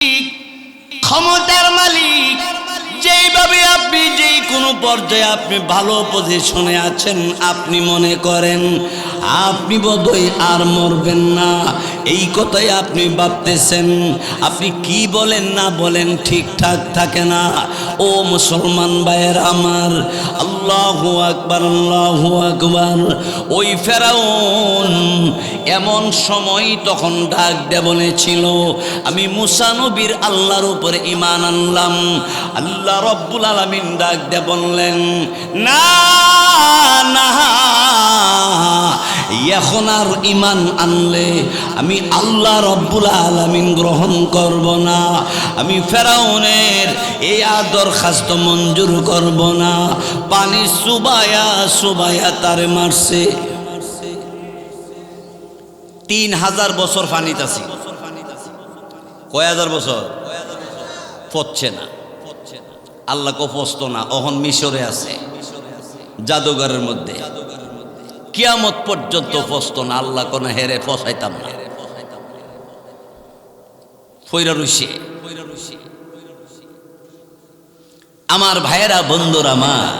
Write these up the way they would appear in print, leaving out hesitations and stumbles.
ক্ষমতার মালিক, যেইভাবে আপনি যেই কোনো পর্যায়ে আপনি ভালো পজিশনে আছেন, আপনি মনে করেন আপনি বোধহয় আর মরবেন না, এই কথাই আপনি ভাবতেছেন। আপনি কি বলেন না বলেন ঠিকঠাক থাকে না। ও মুসলমান ভাইয়েরা আমার, আল্লাহু আকবার, আল্লাহু আকবার। ওই ফেরাউন এমন সময় তখন ডাক দিয়ে বলেছিল, আমি মুসা নবীর আল্লাহর উপরে ঈমান আনলাম। আল্লাহ রব্বুল আলামিন ডাক দিয়ে বললেন, না না, এখন আর ঈমান আনলে আমি আল্লাহ রব্বুল আলামিন গ্রহণ করব না, আমি ফেরাউনের এই দরখাস্ত মঞ্জুর করব না। পানি সুবায়া সুবায়া তারে মারছে। 3000 বছর পানিতে আছি। কয় হাজার বছর? পড়ছে না। আল্লাহ কো পস্ত না, অহন মিশরে আছে, জাদুঘরের মধ্যে। কিয়ামত পর্যন্ত পস্ত না। আল্লাহ কোন হেরে ফসাইতাম না। ফইরা রইছে। আমার ভাইয়েরা, বন্ধুরা, আমার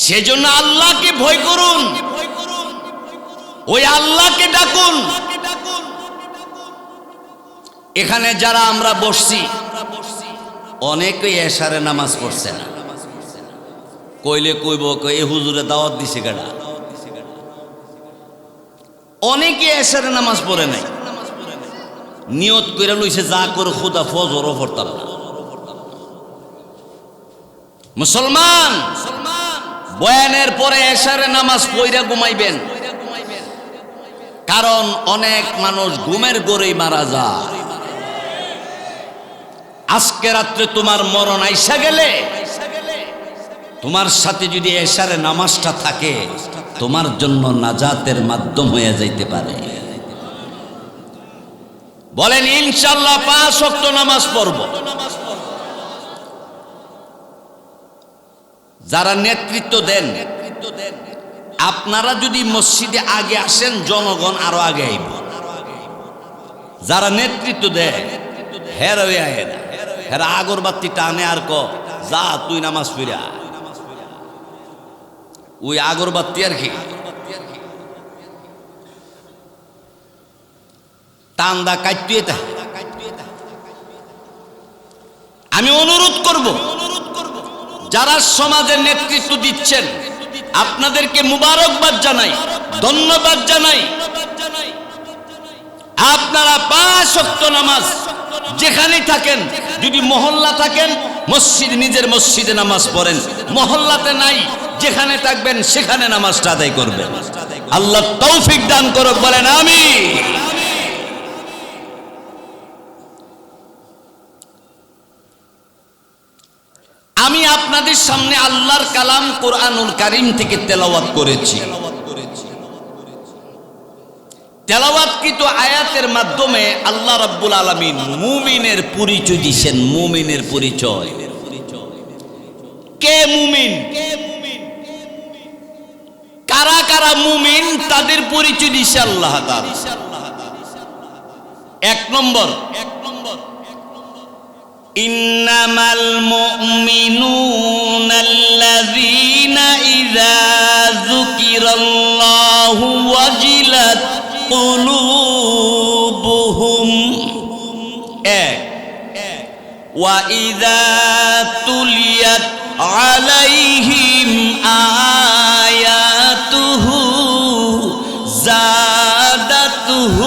সেজন্য আল্লাহকে ভয় করুন, ওই আল্লাহকে ডাকুন। এখানে যারা আমরা বসছি, অনেকেই এশারে নামাজ পড়ছে না। কইলে কইব এ হুজুরে দাওয়াত দিছে গাড়া। অনেকে এশারে নামাজ পড়ে নাই, নিয়ত করে লইছে যা করে খুদা ফজরও পড়তাম না। মুসলমান, বয়ানের পরে এশারে নামাজ পড়া ঘুমাইবেন, কারণ অনেক মানুষ ঘুমের গড়েই মারা যায়। আজকে রাত্রে তোমার মরণ আইসা গেলে, তোমার সাথে যদি এশারে নামাজটা থাকে, তোমার জন্য নাজাতের মাধ্যম হয়ে যাইতে পারে। বলেন ইনশাআল্লাহ 5 ওয়াক্ত নামাজ পড়ব। যারা নেতৃত্ব দেন, আপনারা যদি মসজিদে আগে আসেন, জনগণ আরো আগে আইব। যারা নেতৃত্ব দেয় হেরা আগরবাতি টানে আর ক যা তুই নামাজ পড়া। ওই আগরবাতি আর কি টান্দা কাটতে। আমি অনুরোধ করব, যারা সমাজের নেতৃত্ব দিচ্ছেন, আপনাদেরকে মুবারকবাদ জানাই, ধন্যবাদ জানাই। আপনারা 5 ওয়াক্ত নামাজ যেখানেই থাকেন, যদি মহল্লা থাকেন মসজিদ, নিজের মসজিদে নামাজ পড়েন। মহল্লাতে নাই, যেখানে থাকবেন সেখানে নামাজটা আদায় করবেন। আল্লাহ তৌফিক দান করুক, বলেন আমিন। আমি আপনাদের সামনে আল্লাহর কালাম কোরআনুল কারীম থেকে তেলাওয়াত করেছি। তেলাওয়াতকৃত আয়াতের মাধ্যমে আল্লাহ রাব্বুল আলামিন মুমিনের পরিচয় দিয়েছেন। মুমিনের পরিচয়, কে মুমিন, কারা কারা মুমিন, তাদের পরিচয় দিয়েছে আল্লাহ তাআলা। 1 নম্বর, ইন্নামাল মুমিনুনাল্লাযীনা ইযা যুকিরাল্লাহু ওয়াজিলাত কুলুবুহুম। ওয়া ইযা তুলিয়াত আলাইহিম আয়াতুহু যাদাতুহু